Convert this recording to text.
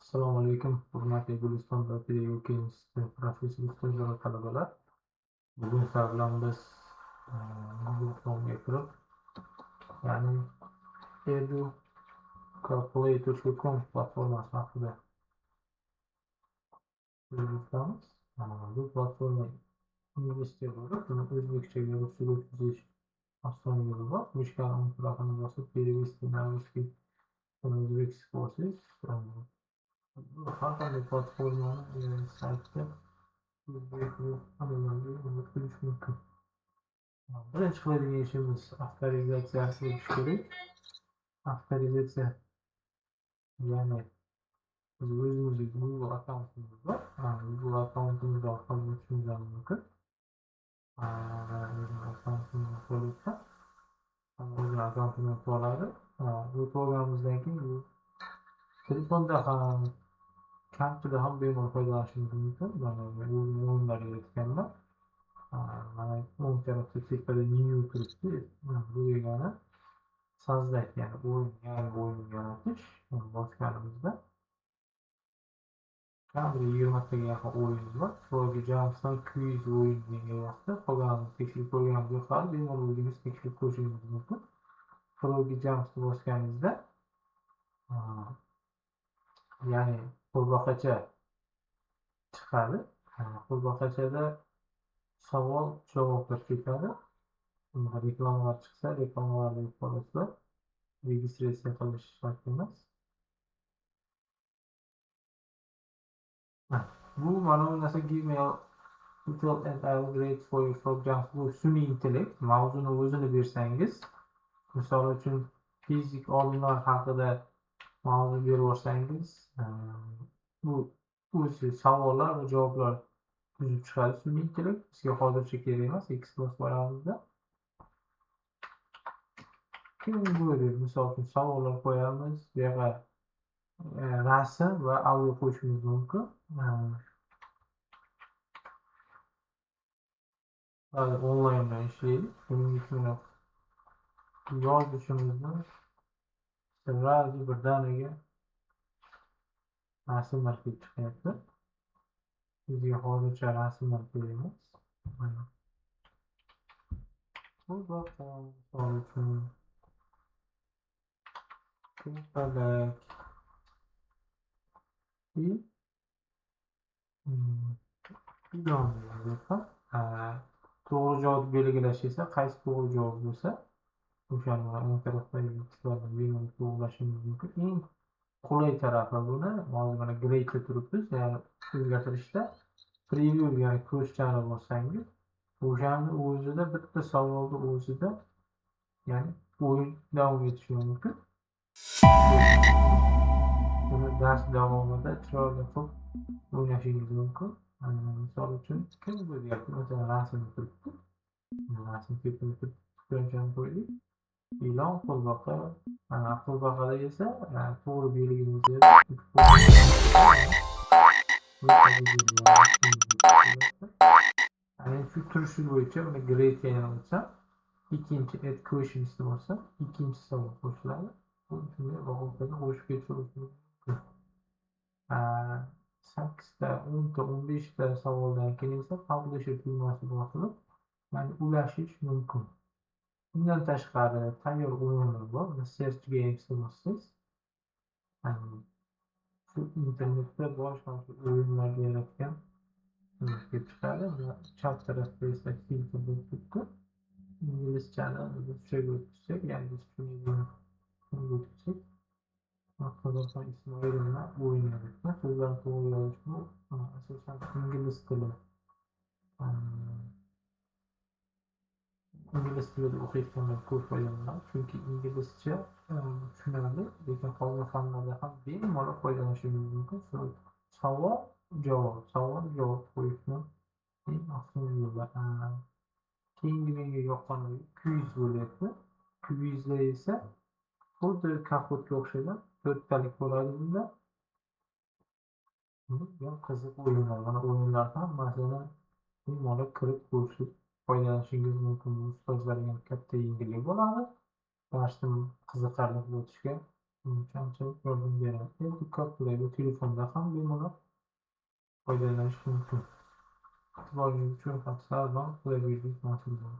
Assalomu alaykum, hurmatli Guliston va Pedagogika instituti professor ustozlar va talabalar. Bugun sizlar bilan biz Google Chrome'ga kirib, ya'ni educalculator.com platformasi haqida o'rganamiz. Bu platforma inglizcha bo'lib, buni o'zbekchaga ruschaga o'tkazish oson yo'li bor. Мышканың клавишini bosib, перевести на русский Uzbek courses. Har qanday platformani saytda qilish mumkin. Birinchi qiladigan ishimiz avtorizatsiya qilish kerak. Avtorizatsiya, ya'ni biz o'zimizning Google akkauntimiz bor. Google akkauntimiz orqali o'tishimiz mumkin. Akkauntimizni qo'lda o'zini akkauntini oladi. O'tib olganimizdan keyin bu telefonda ham, kompyuterda ham bemalol foydalanishingiz mumkin. Mana bu o'yinlarga aytganman. Mana o'ng tarafda tepada menyu turibdi. Bu degani sozdать, ya'ni yangi o'yin yaratish. Bosganimizda kamida 20 taga yaqin o'yinimiz bor. Froggy Jumps'dan quiz o'yin deyapti. Qolganini tekshirib ko'rganimiz yo'q. Bemalol o'zingiz tekshirib ko'rishingiz mumkin. Froggy Jumps'ni bosganingizda, ya'ni qurbaqacha chiqadi. Qurbaqachada savol javoblar ketadi. Reklamalar chiqsa, reklamalarni qo'llasizlar. Registratsiya qilish shart emas. Bu mana bu narsa Gmail Intel and I will grade for you for example sun'iy intellekt mavzuni o'zini bersangiz, misol uchun fizik olimlar haqida mavzu berib olsangiz, bu o'zi savollar va javoblar tuzib chiqadi. Sun'iy intellekt bizga hozircha kerak emas, X+ baramizda. Keyin bu yerga misol uchun savollar qo'yamiz, bu yerga rasm va audio qo'yishimiz mumkin. Onlayndan ishlaydi. Buning uchun yozishimizni sirli birdaniga rasmlar kelib chiqyapti. Bizga hozircha rasmlar kerak emas. Bu misol uchun ko'palak to'g'ri javob belgilash esa qaysi to'g'ri javob bo'lsa, o'shani o'ng tarafdagi xislarni bemalol to'g'rilashingiz mumkin. Eng qulay tarafi buni hozir mana grade'da turibmiz, ya'ni o'zgartirishda preview, ya'ni ko'rishchani bossangiz, o'shani o'zida bitta savolni o'zida, ya'ni o'yin davom etishi mumkin. Buni dars davomida chiroyli qilib o'ynashingiz mumkin. Misol uchun kim bu deyapti? Masalan, rasm turibdi. Rasm ko'rishchani qo'ydik. Ilon qurbaqa, qurbaqada esa to'g'ri belgimizni shu turishi bo'yicha uni grade'ga yana o'tsam, ikkinchi add questions bo'lsa, ikkinchi savol qo'shiladi. Bu shunday bog'liqda qo'shib ketishimiz mumkin. 8ta, 10ta, 15ta savoldan keyin esa publisher tugmasi bosilib, ya'ni ulashish mumkin. Bundan tashqari tayyor o'yinlar bor. Search games deysiz. Shu internetda boshqa o'yinlar yaratgan kelib chiqadi. Chap tarafda esa filtr bo'lib turibdi. İngilizcani ruschaga o'tkazsak, ya'ni biz tushunadigan o'tkazsak, Qozog'iston Ismoilovna o'yin yaratgan. So'zlarni to'g'ri yozish bu asosan ingliz tilida o'qiyotganlar ko'p foydalanadi, chunki inglizcha tushunarli, lekin qolgan fanlarda ham bemalol foydalanishingiz mumkin. Savol javob qo'yishni eng oson yo'li. Keyingi menga yoqqani quiz bo'lyapti. Quizda esa xuddi kahootga o'xshagan 4talik bo'ladi bunda. Bu qiziq o'yinlar. Mana o'yinlar ham masalan bemalol kirib ko'rishib foydalanishingiz mumkin. Ustozlarga katta yengillik bo'ladi. Darsni qiziqarli o'tishga kamchilik yordam beradi. Diqqat qilaylik, telefonda ham bemalol foydalanish mumkin. E'tiboringiz uchun xat-sazon Qulaylik mas'ullar.